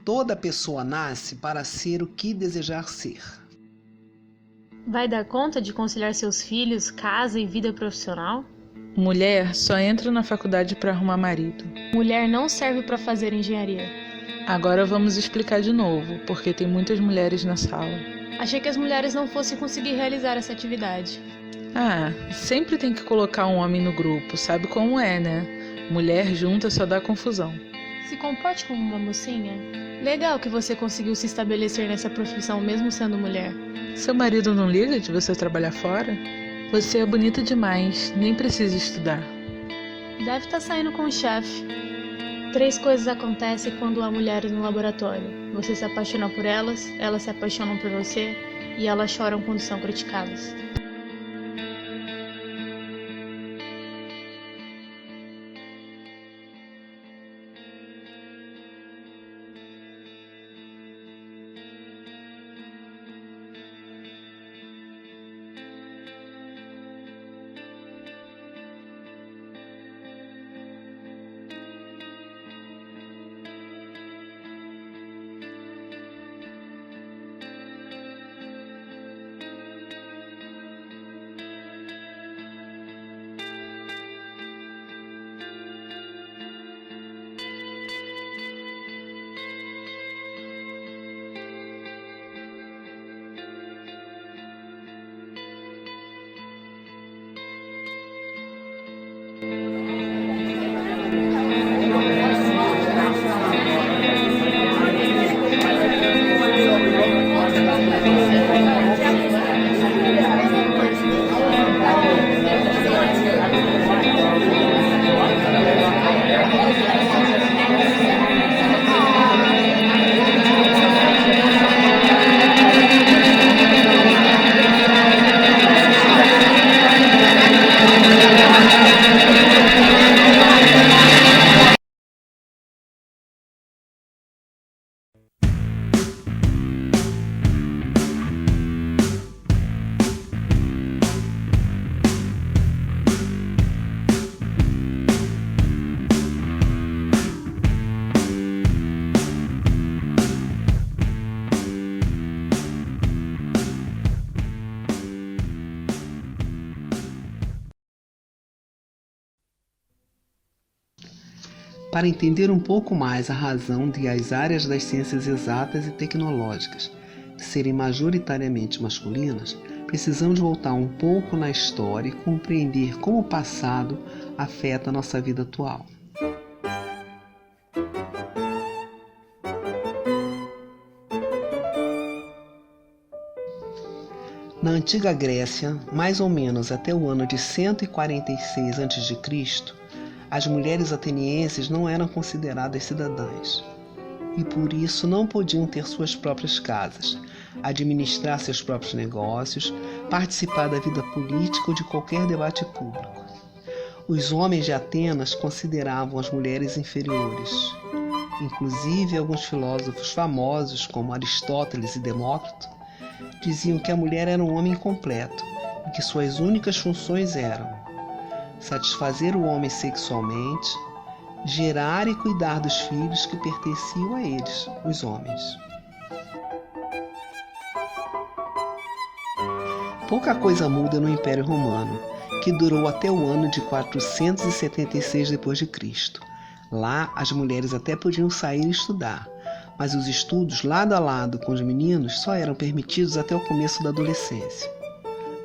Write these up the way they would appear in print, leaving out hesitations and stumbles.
toda pessoa nasce para ser o que desejar ser. Vai dar conta de conciliar seus filhos, casa e vida profissional? Mulher só entra na faculdade para arrumar marido. Mulher não serve para fazer engenharia. Agora vamos explicar de novo, porque tem muitas mulheres na sala. Achei que as mulheres não fossem conseguir realizar essa atividade. Sempre tem que colocar um homem no grupo, sabe como é, né? Mulher junta só dá confusão. Se comporte como uma mocinha. Legal que você conseguiu se estabelecer nessa profissão mesmo sendo mulher. Seu marido não liga de você trabalhar fora? Você é bonita demais, nem precisa estudar. Deve estar saindo com o chefe. 3 coisas acontecem quando há mulheres no laboratório. Você se apaixona por elas se apaixonam por você e elas choram quando são criticadas. Para entender um pouco mais a razão de as áreas das ciências exatas e tecnológicas serem majoritariamente masculinas, precisamos voltar um pouco na história e compreender como o passado afeta a nossa vida atual. Na antiga Grécia, mais ou menos até o ano de 146 a.C., as mulheres atenienses não eram consideradas cidadãs e por isso não podiam ter suas próprias casas, administrar seus próprios negócios, participar da vida política ou de qualquer debate público. Os homens de Atenas consideravam as mulheres inferiores. Inclusive, alguns filósofos famosos, como Aristóteles e Demócrito, diziam que a mulher era um homem incompleto e que suas únicas funções eram satisfazer o homem sexualmente, gerar e cuidar dos filhos que pertenciam a eles, os homens. Pouca coisa muda no Império Romano, que durou até o ano de 476 d.C. Lá, as mulheres até podiam sair e estudar, mas os estudos lado a lado com os meninos só eram permitidos até o começo da adolescência.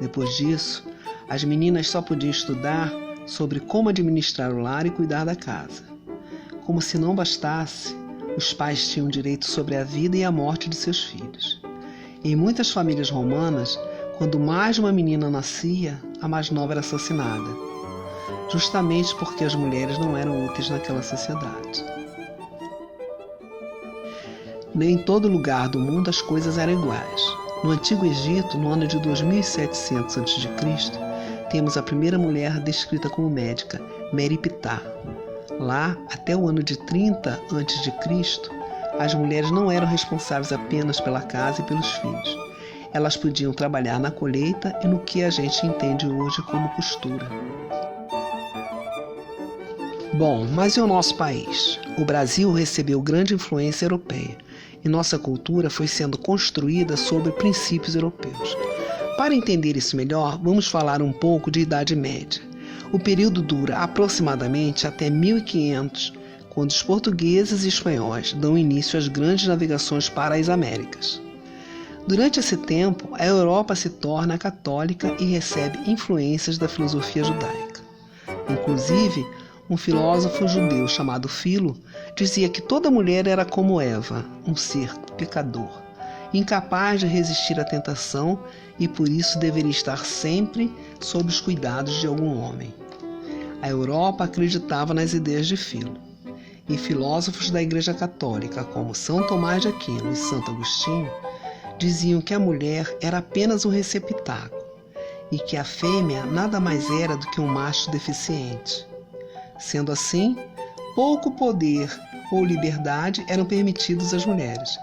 Depois disso, as meninas só podiam estudar sobre como administrar o lar e cuidar da casa. Como se não bastasse, os pais tinham direito sobre a vida e a morte de seus filhos. Em muitas famílias romanas, quando mais uma menina nascia, a mais nova era assassinada, justamente porque as mulheres não eram úteis naquela sociedade. Nem em todo lugar do mundo as coisas eram iguais. No Antigo Egito, no ano de 2700 a.C., temos a primeira mulher descrita como médica, Meriptah. Lá, até o ano de 30 a.C., as mulheres não eram responsáveis apenas pela casa e pelos filhos. Elas podiam trabalhar na colheita e no que a gente entende hoje como costura. Bom, mas e o nosso país? O Brasil recebeu grande influência europeia. e nossa cultura foi sendo construída sobre princípios europeus. Para entender isso melhor, vamos falar um pouco de Idade Média. O período dura aproximadamente até 1500, quando os portugueses e espanhóis dão início às grandes navegações para as Américas. Durante esse tempo, a Europa se torna católica e recebe influências da filosofia judaica. Inclusive, um filósofo judeu chamado Filo dizia que toda mulher era como Eva, um ser pecador, incapaz de resistir à tentação e por isso deveria estar sempre sob os cuidados de algum homem. A Europa acreditava nas ideias de Filo, e filósofos da Igreja Católica, como São Tomás de Aquino e Santo Agostinho, diziam que a mulher era apenas um receptáculo e que a fêmea nada mais era do que um macho deficiente. Sendo assim, pouco poder ou liberdade eram permitidos às mulheres.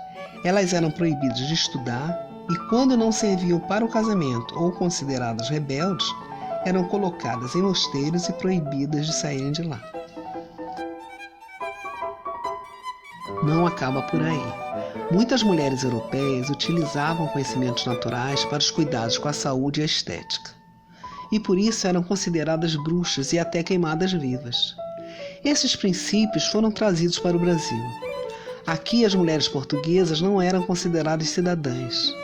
Elas eram proibidas de estudar e, quando não serviam para o casamento ou consideradas rebeldes, eram colocadas em mosteiros e proibidas de saírem de lá. Não acaba por aí. Muitas mulheres europeias utilizavam conhecimentos naturais para os cuidados com a saúde e a estética, e por isso eram consideradas bruxas e até queimadas vivas. Esses princípios foram trazidos para o Brasil. Aqui as mulheres portuguesas não eram consideradas cidadãs.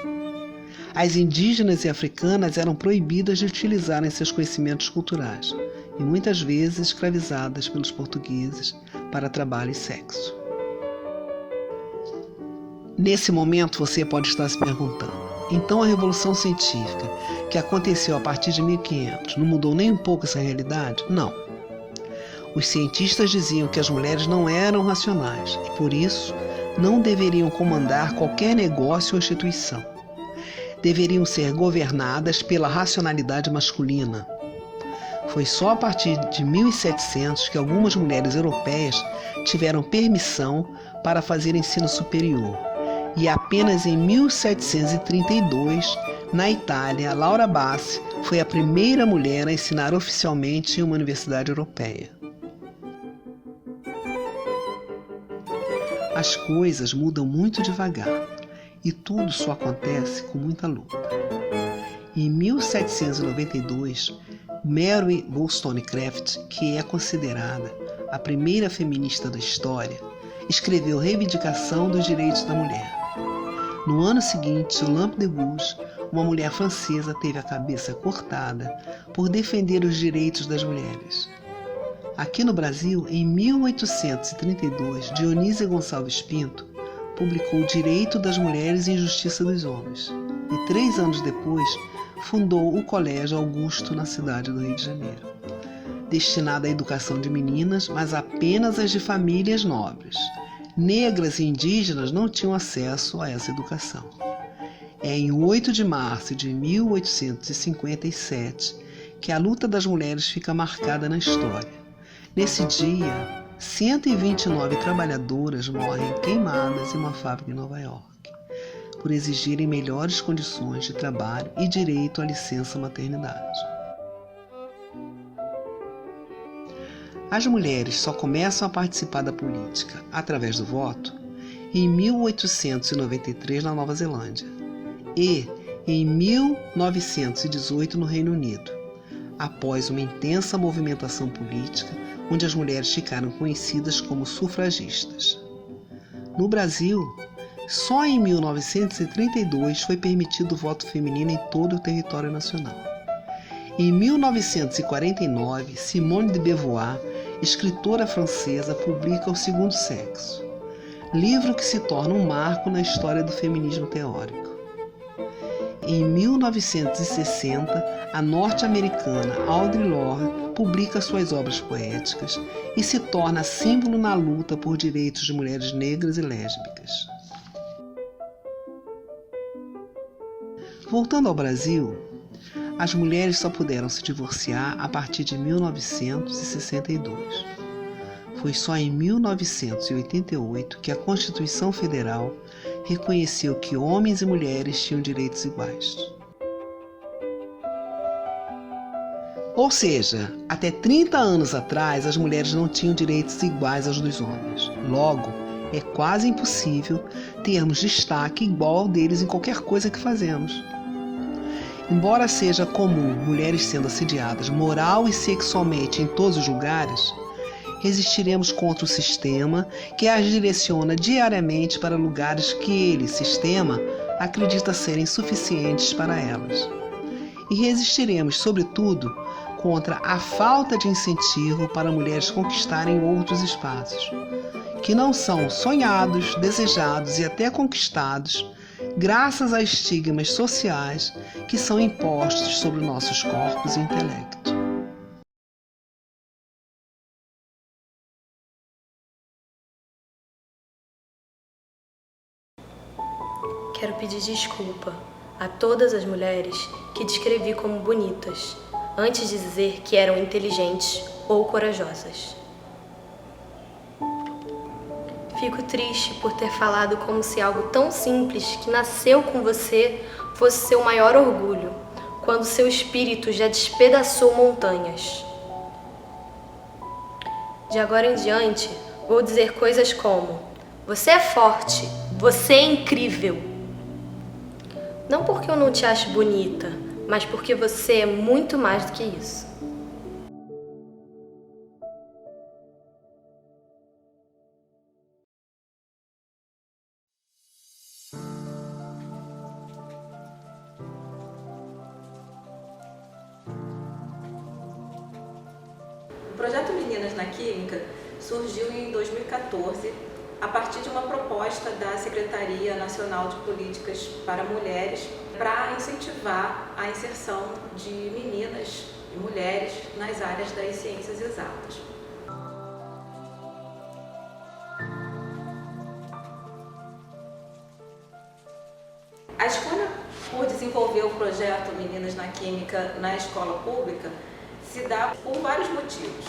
As indígenas e africanas eram proibidas de utilizarem seus conhecimentos culturais e muitas vezes escravizadas pelos portugueses para trabalho e sexo. Nesse momento você pode estar se perguntando, então a Revolução Científica, que aconteceu a partir de 1500, não mudou nem um pouco essa realidade? Não. Os cientistas diziam que as mulheres não eram racionais e, por isso, não deveriam comandar qualquer negócio ou instituição. Deveriam ser governadas pela racionalidade masculina. Foi só a partir de 1700 que algumas mulheres europeias tiveram permissão para fazer ensino superior. E apenas em 1732, na Itália, Laura Bassi foi a primeira mulher a ensinar oficialmente em uma universidade europeia. As coisas mudam muito devagar e tudo só acontece com muita luta. Em 1792, Mary Wollstonecraft, que é considerada a primeira feminista da história, escreveu Reivindicação dos Direitos da Mulher. No ano seguinte, Olympe de Gouges, uma mulher francesa, teve a cabeça cortada por defender os direitos das mulheres. Aqui no Brasil, em 1832, Dionísia Gonçalves Pinto publicou O Direito das Mulheres e Injustiça dos Homens, e 3 anos depois fundou o Colégio Augusto na cidade do Rio de Janeiro, destinado à educação de meninas, mas apenas as de famílias nobres. Negras e indígenas não tinham acesso a essa educação. É em 8 de março de 1857 que a luta das mulheres fica marcada na história. Nesse dia, 129 trabalhadoras morrem queimadas em uma fábrica em Nova York, por exigirem melhores condições de trabalho e direito à licença maternidade. As mulheres só começam a participar da política através do voto em 1893 na Nova Zelândia e em 1918 no Reino Unido, após uma intensa movimentação política onde as mulheres ficaram conhecidas como sufragistas. No Brasil, só em 1932 foi permitido o voto feminino em todo o território nacional. Em 1949, Simone de Beauvoir, escritora francesa, publica O Segundo Sexo, livro que se torna um marco na história do feminismo teórico. Em 1960, a norte-americana Audre Lorde publica suas obras poéticas e se torna símbolo na luta por direitos de mulheres negras e lésbicas. Voltando ao Brasil, as mulheres só puderam se divorciar a partir de 1962. Foi só em 1988 que a Constituição Federal reconheceu que homens e mulheres tinham direitos iguais. Ou seja, até 30 anos atrás as mulheres não tinham direitos iguais aos dos homens. Logo, É quase impossível termos destaque igual ao deles em qualquer coisa que fazemos. Embora seja comum mulheres sendo assediadas moral e sexualmente em todos os lugares, resistiremos contra o sistema que as direciona diariamente para lugares que ele, sistema, acredita serem suficientes para elas. E resistiremos, sobretudo, contra a falta de incentivo para mulheres conquistarem outros espaços, que não são sonhados, desejados e até conquistados, graças a estigmas sociais que são impostos sobre nossos corpos e intelecto. Quero pedir desculpa a todas as mulheres que descrevi como bonitas, antes de dizer que eram inteligentes ou corajosas. Fico triste por ter falado como se algo tão simples que nasceu com você fosse seu maior orgulho, quando seu espírito já despedaçou montanhas. De agora em diante, vou dizer coisas como: você é forte, você é incrível. Não porque eu não te acho bonita, mas porque você é muito mais do que isso. O projeto Meninas na Química surgiu em 2014 a partir de uma proposta da Secretaria Nacional de Políticas para Mulheres para incentivar a inserção de meninas e mulheres nas áreas das ciências exatas. A escolha por desenvolver o projeto Meninas na Química na escola pública se dá por vários motivos,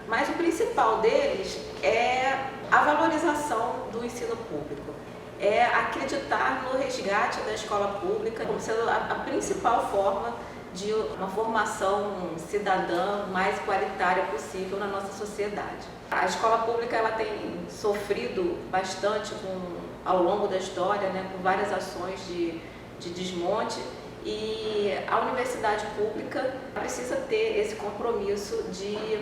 mas o principal deles é a valorização do ensino público, é acreditar no resgate da escola pública como sendo a principal forma de uma formação cidadã mais igualitária possível na nossa sociedade. A escola pública ela tem sofrido bastante ao longo da história, com várias ações de desmonte, e a universidade pública precisa ter esse compromisso de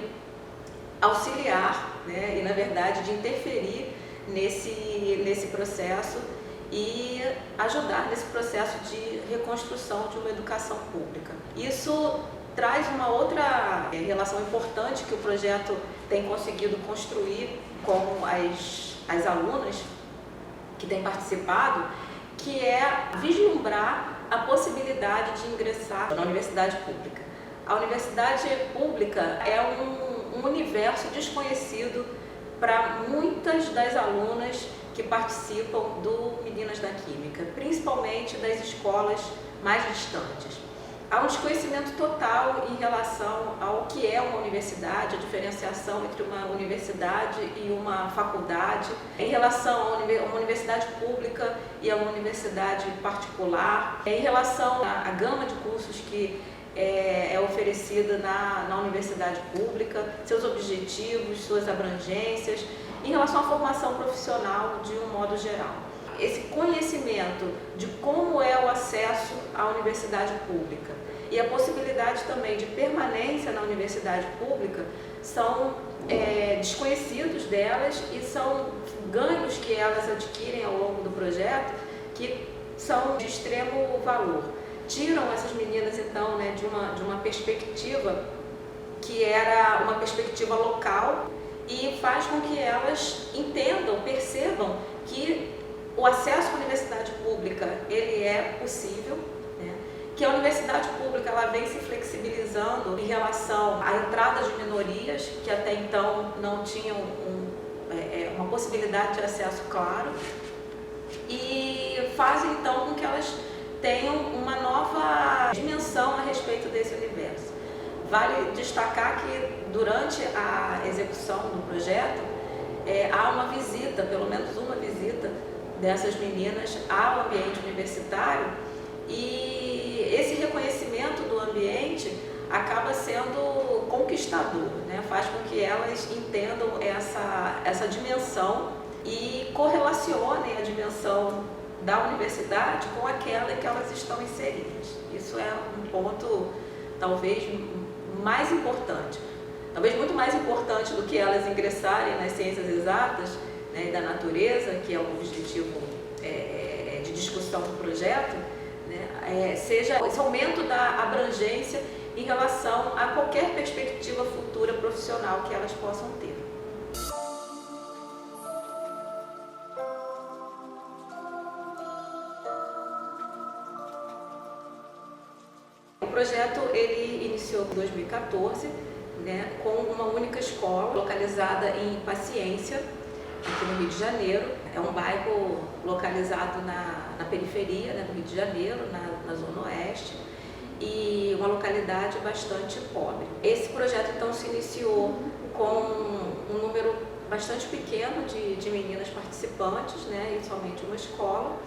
auxiliar, e na verdade de interferir nesse processo e ajudar nesse processo de reconstrução de uma educação pública. Isso traz uma outra relação importante que o projeto tem conseguido construir com as alunas que têm participado, que é vislumbrar a possibilidade de ingressar na universidade pública. A universidade pública é um universo desconhecido para muitas das alunas que participam do Meninas da Química, principalmente das escolas mais distantes. Há um desconhecimento total em relação ao que é uma universidade, a diferenciação entre uma universidade e uma faculdade, em relação a uma universidade pública e a uma universidade particular, em relação à gama de cursos que é oferecida na universidade pública, seus objetivos, suas abrangências, em relação à formação profissional de um modo geral. Esse conhecimento de como é o acesso à universidade pública e a possibilidade também de permanência na universidade pública são desconhecidos delas e são ganhos que elas adquirem ao longo do projeto que são de extremo valor. Tiram essas meninas então de uma perspectiva que era uma perspectiva local e faz com que elas entendam, percebam que o acesso à universidade pública ele é possível, que a universidade pública ela vem se flexibilizando em relação à entrada de minorias que até então não tinham uma possibilidade de acesso claro e fazem então com que elas tenham uma nova dimensão a respeito desse universo. Vale destacar que durante a execução do projeto há uma visita, pelo menos uma visita dessas meninas ao ambiente universitário e esse reconhecimento do ambiente acaba sendo conquistador, faz com que elas entendam essa dimensão e correlacionem a dimensão da universidade com aquela em que elas estão inseridas. Isso é um ponto talvez mais importante, talvez muito mais importante do que elas ingressarem nas ciências exatas, né, da natureza, que é o objetivo de discussão do projeto, né, seja esse aumento da abrangência em relação a qualquer perspectiva futura profissional que elas possam ter. O projeto ele iniciou em 2014, né, com uma única escola localizada em Paciência, aqui no Rio de Janeiro. É um bairro localizado na periferia, né, do Rio de Janeiro, na Zona Oeste, e uma localidade bastante pobre. Esse projeto então se iniciou com um número bastante pequeno de meninas participantes, né, e somente uma escola.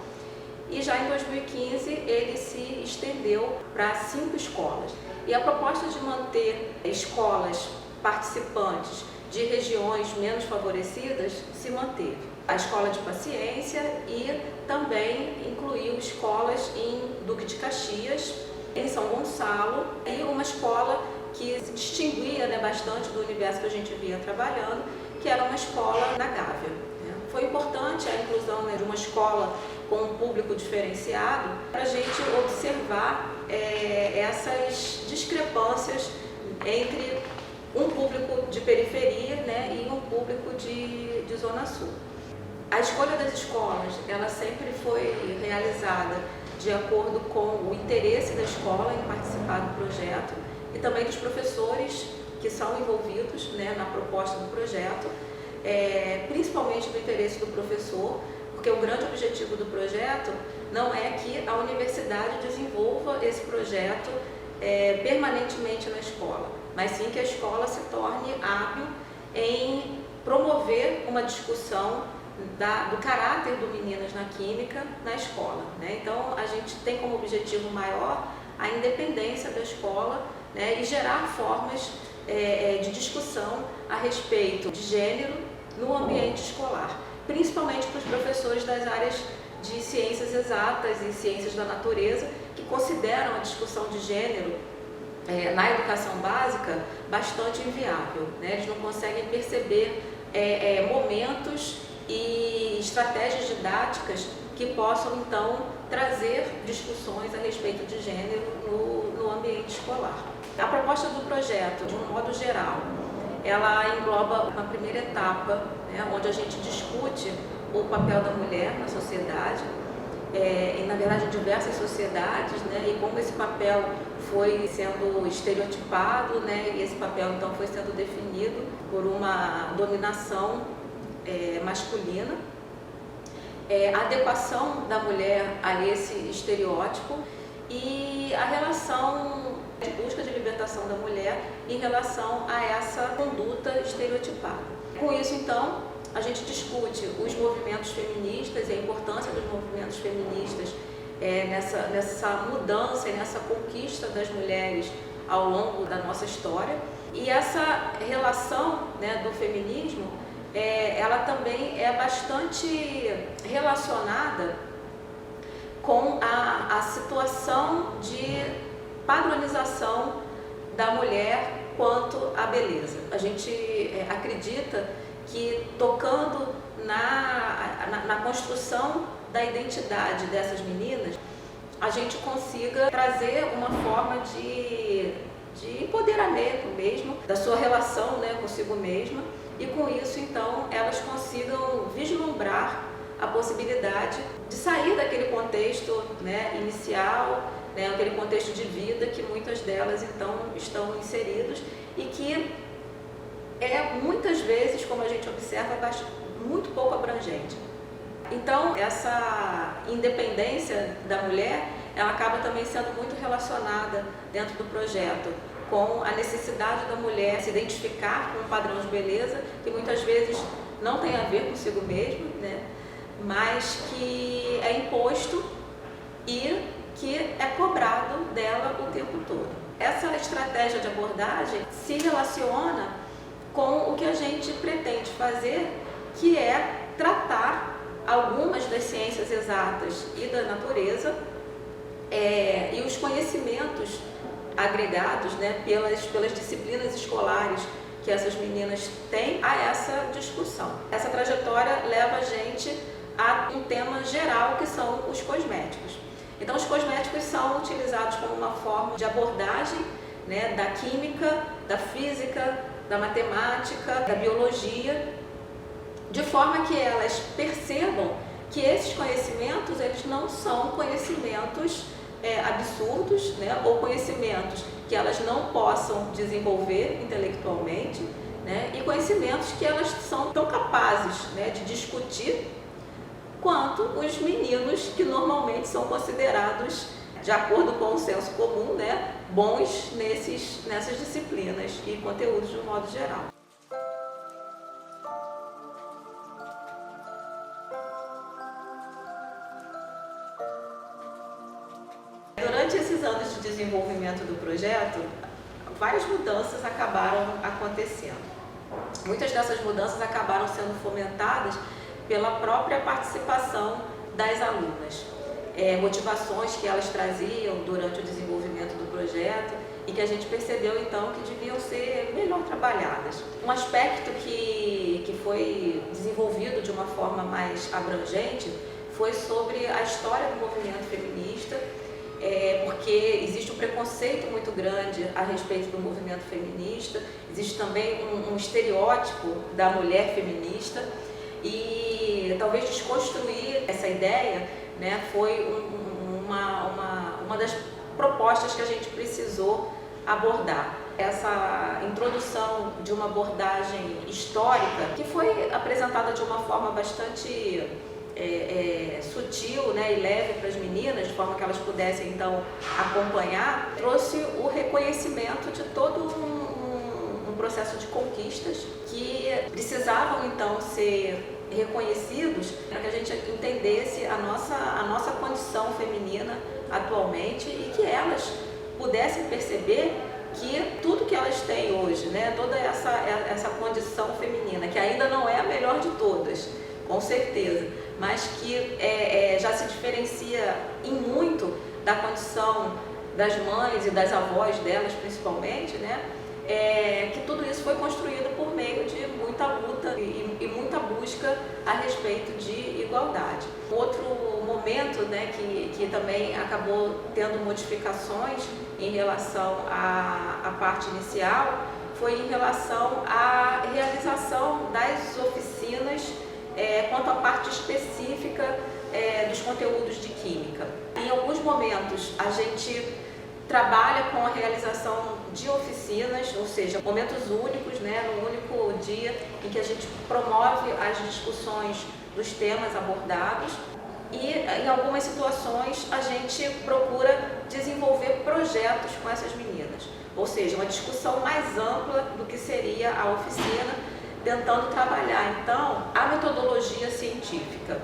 E já em 2015 ele se estendeu para 5 escolas. E a proposta de manter escolas participantes de regiões menos favorecidas se manteve. A escola de Paciência e também incluiu escolas em Duque de Caxias, em São Gonçalo, e uma escola que se distinguia, né, bastante do universo que a gente via trabalhando, que era uma escola na Gávea. Foi importante a inclusão, né, de uma escola com um público diferenciado para a gente observar essas discrepâncias entre um público de periferia, né, e um público de Zona Sul. A escolha das escolas, ela sempre foi realizada de acordo com o interesse da escola em participar do projeto e também dos professores que são envolvidos, né, na proposta do projeto, principalmente do interesse do professor, porque o grande objetivo do projeto não é que a universidade desenvolva esse projeto permanentemente na escola, mas sim que a escola se torne hábil em promover uma discussão do caráter do Meninas na Química na escola, né? Então, a gente tem como objetivo maior a independência da escola, né, e gerar formas de discussão a respeito de gênero no ambiente escolar, principalmente para os professores das áreas de ciências exatas e ciências da natureza, que consideram a discussão de gênero na educação básica bastante inviável, né? Eles não conseguem perceber momentos e estratégias didáticas que possam então trazer discussões a respeito de gênero no ambiente escolar. A proposta do projeto, de um modo geral, ela engloba uma primeira etapa, né, onde a gente discute o papel da mulher na sociedade, e na verdade em diversas sociedades, né, e como esse papel foi sendo estereotipado, né, e esse papel então foi sendo definido por uma dominação masculina, a adequação da mulher a esse estereótipo e a relação de busca de libertação da mulher em relação a essa conduta estereotipada. Com isso, então, a gente discute os movimentos feministas e a importância dos movimentos feministas nessa mudança e nessa conquista das mulheres ao longo da nossa história. E essa relação, né, do feminismo, ela também é bastante relacionada com a situação de padronização da mulher quanto à beleza. A gente acredita que tocando na construção da identidade dessas meninas, a gente consiga trazer uma forma de empoderamento mesmo, da sua relação, né, consigo mesma, e com isso então elas consigam vislumbrar a possibilidade de sair daquele contexto, né, inicial, né, aquele contexto de vida que muitas delas então estão inseridos e que muitas vezes, como a gente observa, muito pouco abrangente. Então, essa independência da mulher, ela acaba também sendo muito relacionada dentro do projeto com a necessidade da mulher se identificar com um padrão de beleza que muitas vezes não tem a ver consigo mesmo, né, mas que é imposto e que é cobrado dela o tempo todo. Essa estratégia de abordagem se relaciona com o que a gente pretende fazer, que é tratar algumas das ciências exatas e da natureza e os conhecimentos agregados, né, pelas disciplinas escolares que essas meninas têm a essa discussão. Essa trajetória leva a gente a um tema geral que são os cosméticos. Então, os cosméticos são utilizados como uma forma de abordagem, né, da química, da física, da matemática, da biologia, de forma que elas percebam que esses conhecimentos eles não são conhecimentos absurdos, né, ou conhecimentos que elas não possam desenvolver intelectualmente, né, e conhecimentos que elas são tão capazes, né, de discutir quanto os meninos que normalmente são considerados, de acordo com o senso comum, né, bons nessas disciplinas e conteúdos de um modo geral. Durante esses anos de desenvolvimento do projeto, várias mudanças acabaram acontecendo. Muitas dessas mudanças acabaram sendo fomentadas pela própria participação das alunas. Motivações que elas traziam durante o desenvolvimento do projeto e que a gente percebeu então que deviam ser melhor trabalhadas. Um aspecto que foi desenvolvido de uma forma mais abrangente foi sobre a história do movimento feminista, porque existe um preconceito muito grande a respeito do movimento feminista, existe também um estereótipo da mulher feminista e talvez desconstruir essa ideia, né, foi uma das propostas que a gente precisou abordar. Essa introdução de uma abordagem histórica que foi apresentada de uma forma bastante sutil, né, e leve para as meninas, de forma que elas pudessem então acompanhar, trouxe o reconhecimento de todo um processo de conquistas que precisavam então ser reconhecidos para que a gente entendesse a nossa condição feminina atualmente e que elas pudessem perceber que tudo que elas têm hoje, né, toda essa condição feminina, que ainda não é a melhor de todas, com certeza, mas que já se diferencia em muito da condição das mães e das avós delas, principalmente, né? Que tudo isso foi construído por meio de muita luta e muita busca a respeito de igualdade. Outro momento, né, que também acabou tendo modificações em relação à parte inicial foi em relação à realização das oficinas quanto à parte específica dos conteúdos de química. Em alguns momentos a gente trabalha com a realização de oficinas, ou seja, momentos únicos, né, no único dia em que a gente promove as discussões dos temas abordados e em algumas situações a gente procura desenvolver projetos com essas meninas, ou seja, uma discussão mais ampla do que seria a oficina, tentando trabalhar então a metodologia científica.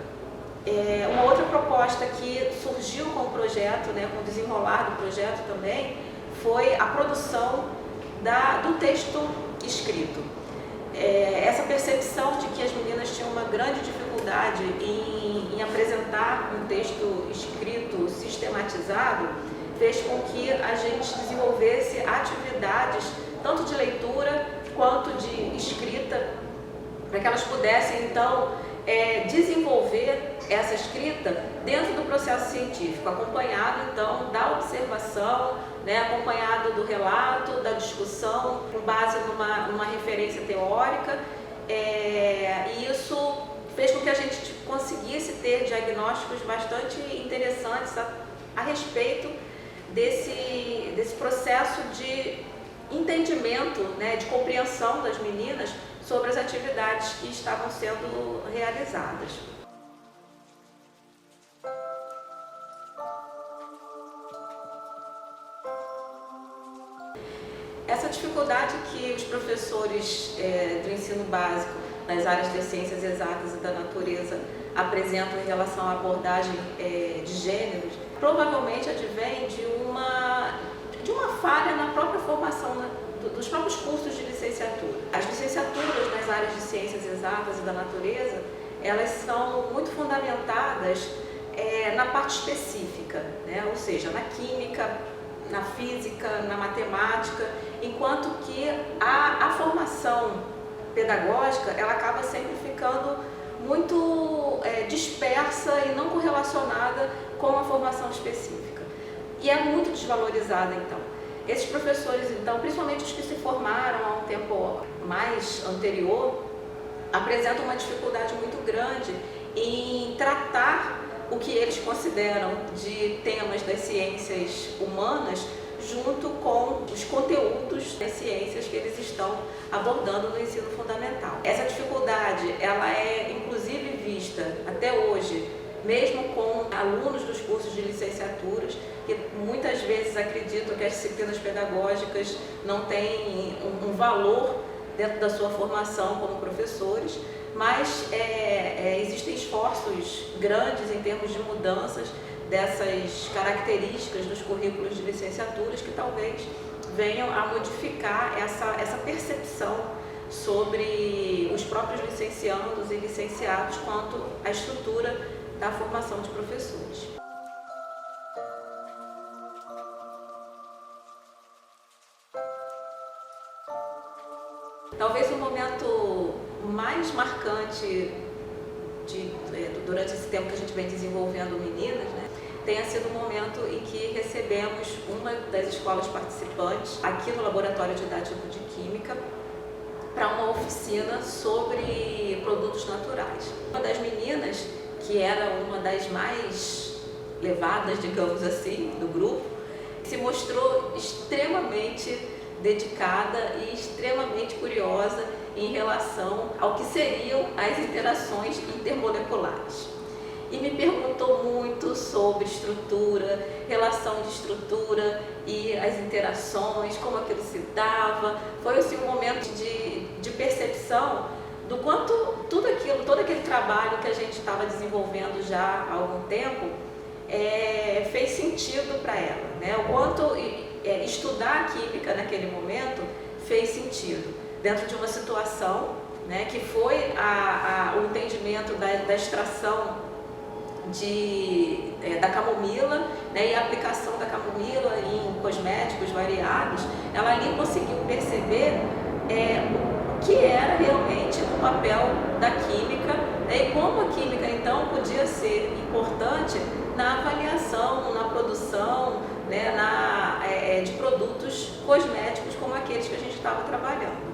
Uma outra proposta que surgiu com o projeto, né, com o desenrolar do projeto também, foi a produção do texto escrito. Essa percepção de que as meninas tinham uma grande dificuldade em apresentar um texto escrito sistematizado fez com que a gente desenvolvesse atividades tanto de leitura quanto de escrita, para que elas pudessem então desenvolver essa escrita dentro do processo científico, acompanhado então da observação, né, acompanhado do relato, da discussão, com base numa referência teórica, e isso fez com que a gente conseguisse ter diagnósticos bastante interessantes a respeito desse processo de entendimento, né, de compreensão das meninas sobre as atividades que estavam sendo realizadas. Essa dificuldade que os professores do ensino básico nas áreas das ciências exatas e da natureza apresentam em relação à abordagem de gêneros, provavelmente advém de uma falha na própria formação dos próprios cursos de licenciatura. As licenciaturas nas áreas de ciências exatas e da natureza, elas são muito fundamentadas na parte específica, né? Ou seja, na química, na física, na matemática, enquanto que a formação pedagógica ela acaba sempre ficando muito dispersa e não correlacionada com a formação específica. E é muito desvalorizada, então. Esses professores, então, principalmente os que se formaram há um tempo mais anterior, apresentam uma dificuldade muito grande em tratar o que eles consideram de temas das ciências humanas junto com os conteúdos das ciências que eles estão abordando no ensino fundamental. Essa dificuldade, ela é inclusive vista até hoje, mesmo com alunos dos cursos de licenciaturas, que muitas vezes acreditam que as disciplinas pedagógicas não têm um valor dentro da sua formação como professores, mas existem esforços grandes em termos de mudanças dessas características dos currículos de licenciaturas que talvez venham a modificar essa percepção sobre os próprios licenciandos e licenciados quanto à estrutura da formação de professores. Talvez o momento mais marcante durante esse tempo que a gente vem desenvolvendo Meninas, né, tenha sido o momento em que recebemos uma das escolas participantes aqui no Laboratório Didático de Química para uma oficina sobre produtos naturais. Uma das meninas, que era uma das mais levadas, digamos assim, do grupo, se mostrou extremamente dedicada e extremamente curiosa em relação ao que seriam as interações intermoleculares. E me perguntou muito sobre estrutura, relação de estrutura e as interações, como aquilo se dava. Foi assim, um momento de percepção do quanto todo aquele trabalho que a gente estava desenvolvendo já há algum tempo fez sentido para ela, né? O quanto estudar a química naquele momento fez sentido dentro de uma situação, né, que foi o entendimento da extração da camomila, né, e a aplicação da camomila em cosméticos variados. Ela ali conseguiu perceber o que era realmente o papel da química, né, e como a química então podia ser importante na avaliação, na produção, né, de produtos cosméticos como aqueles que a gente estava trabalhando.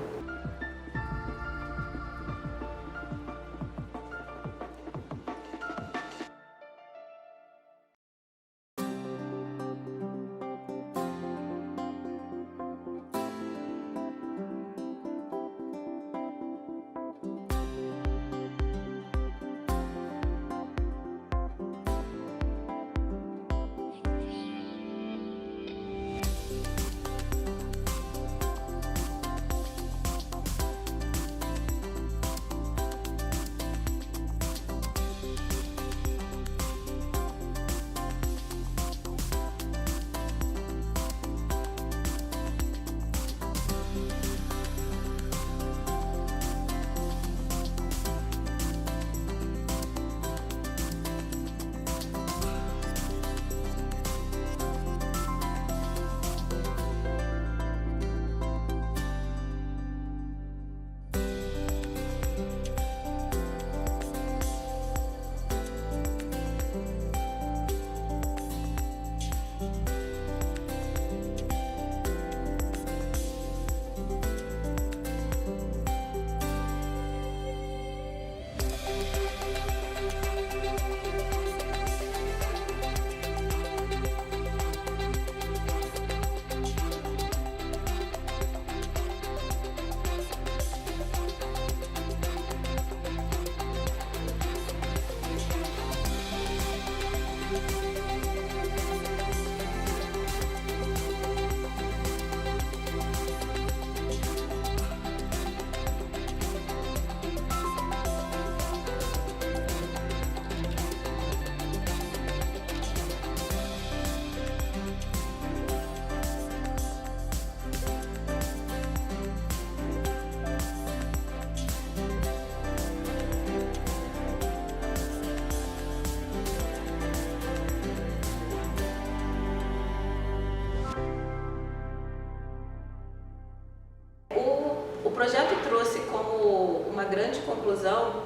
O projeto trouxe como uma grande conclusão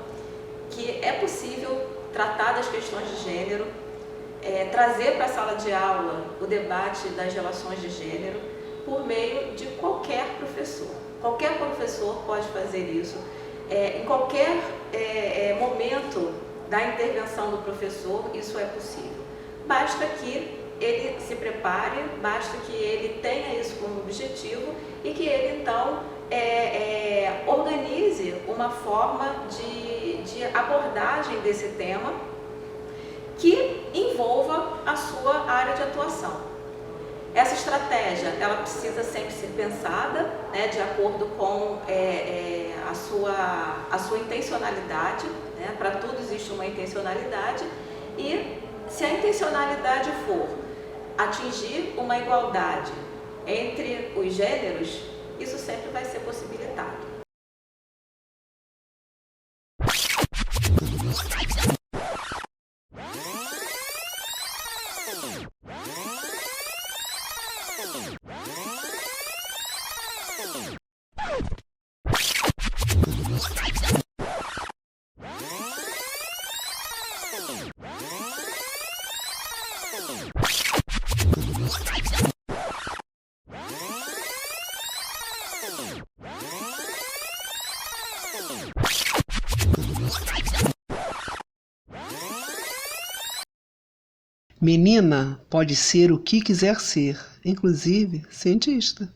que é possível tratar das questões de gênero, trazer para a sala de aula o debate das relações de gênero por meio de qualquer professor. Qualquer professor pode fazer isso. Em qualquer momento da intervenção do professor, isso é possível. Basta que ele se prepare, basta que ele tenha isso como objetivo e que ele, então, organize uma forma de abordagem desse tema que envolva a sua área de atuação. Essa estratégia, ela precisa sempre ser pensada, né, de acordo com a sua intencionalidade, né? Para tudo existe uma intencionalidade, e se a intencionalidade for atingir uma igualdade entre os gêneros, isso sempre vai ser possibilitado. Menina pode ser o que quiser ser, inclusive cientista.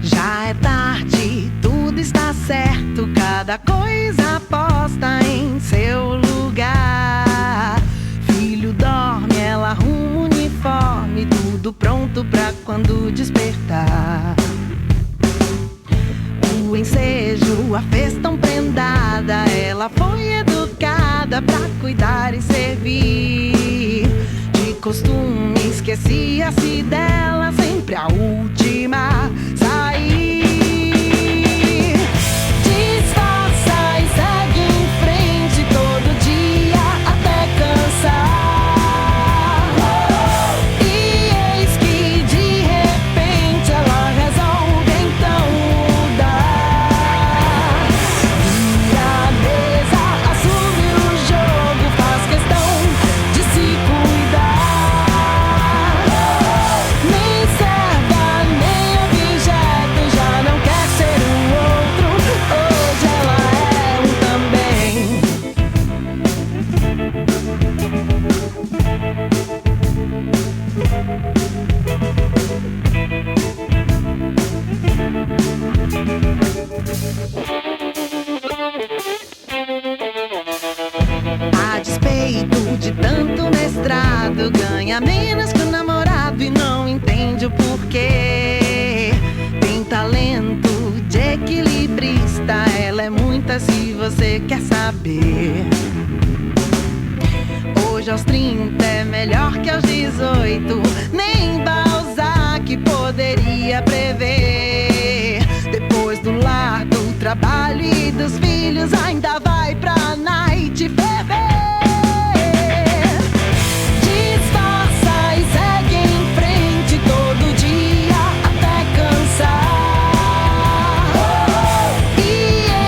Já é tarde, tudo está certo, cada coisa posta em seu lugar. Filho dorme, ela arruma o uniforme, tudo pronto pra quando despertar. O ensejo, a fez tão prendada, ela foi educada pra cuidar e servir. De costume, esquecia-se dela, sempre a última sair. Disfarça e segue em frente todo dia até cansar. E eis que de repente ela resolve então mudar. Vira a mesa, assume o jogo, faz questão de se cuidar. Nem serva, nem objeto, já não quer ser um outro. Hoje ela é um também. A despeito de tanto mestrado, ganha menos que o namorado e não entende o porquê. Tem talento de equilibrista, ela é muita se você quer saber. Hoje aos 30 é melhor que aos 18, nem Balzac poderia prever. Depois do lar, do trabalho e dos filhos, ainda vai pra night beber. Disfarça e segue em frente todo dia até cansar. E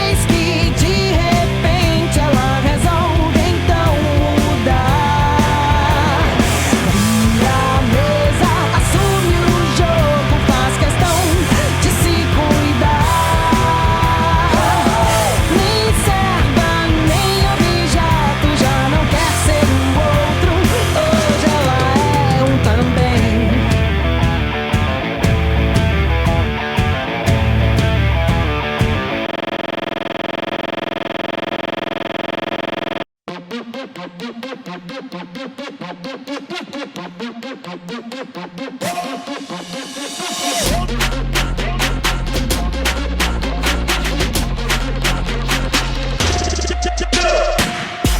eis que de repente ela resolve então mudar. Vira a mesa, assume o jogo, faz questão de se cuidar. Nem serva, nem objeto, já não quer ser um outro. Hoje ela é um também.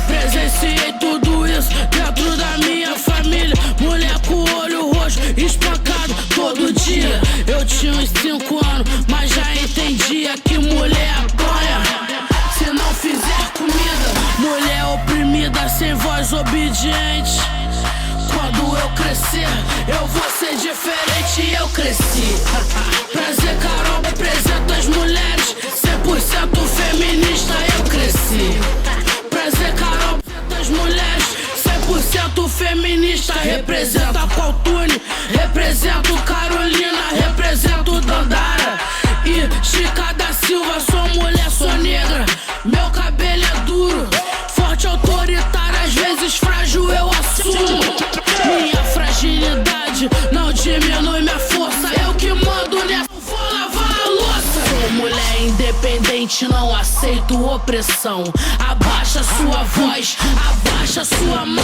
Presenciei tudo isso dentro da minha família. Mulher com olho roxo, espancado todo dia. Eu tinha uns 5 anos, mas já entendia que mulher apanha se não fizer comida. Mulher oprimida, sem voz obediente. Quando eu crescer, eu vou ser diferente, eu cresci. Prazer, Carol, representa as mulheres, 100% feminista, eu cresci. Prazer, Carol, representa as mulheres, 100% feminista. Representa Qualtune, represento Carolina, represento Dandara e Chica da Silva. Sou mulher, sou negra, meu cabelo é duro, forte, autoritário, às vezes frágil eu assumo. Minha fragilidade não diminui minha força, eu que mando nessa, vou lavar a louça. Sou mulher independente, não aceito opressão. Abaixa sua voz, abaixa sua mão.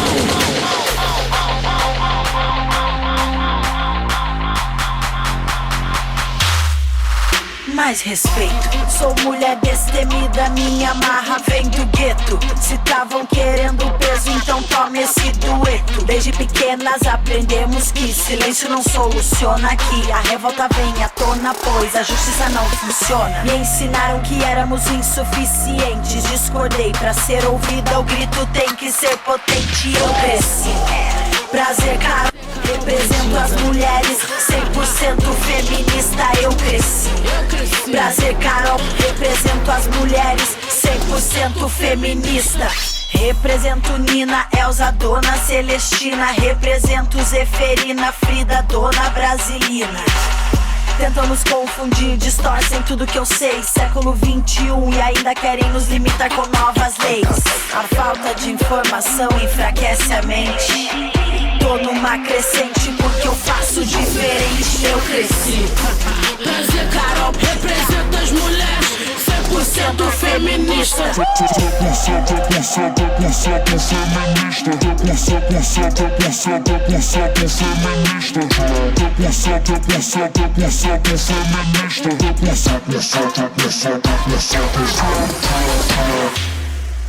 Mais respeito, sou mulher destemida, minha marra vem do gueto. Se tavam querendo peso, então tome esse dueto. Desde pequenas aprendemos que silêncio não soluciona, que a revolta vem à tona, pois a justiça não funciona. Me ensinaram que éramos insuficientes, discordei, pra ser ouvida o grito tem que ser potente. Eu cresci, prazer, cara, represento as mulheres, 100% feminista, eu cresci. Prazer, Carol, represento as mulheres, 100% feminista. Represento Nina, Elza, Dona Celestina. Represento Zeferina, Frida, Dona Brasilina. Tentam nos confundir, distorcem tudo que eu sei. Século 21 e ainda querem nos limitar com novas leis. A falta de informação enfraquece a mente. Tô numa crescente porque eu faço diferente, eu cresci. Prazer, Carol, representa as mulheres, 100% feminista. 100% feminista.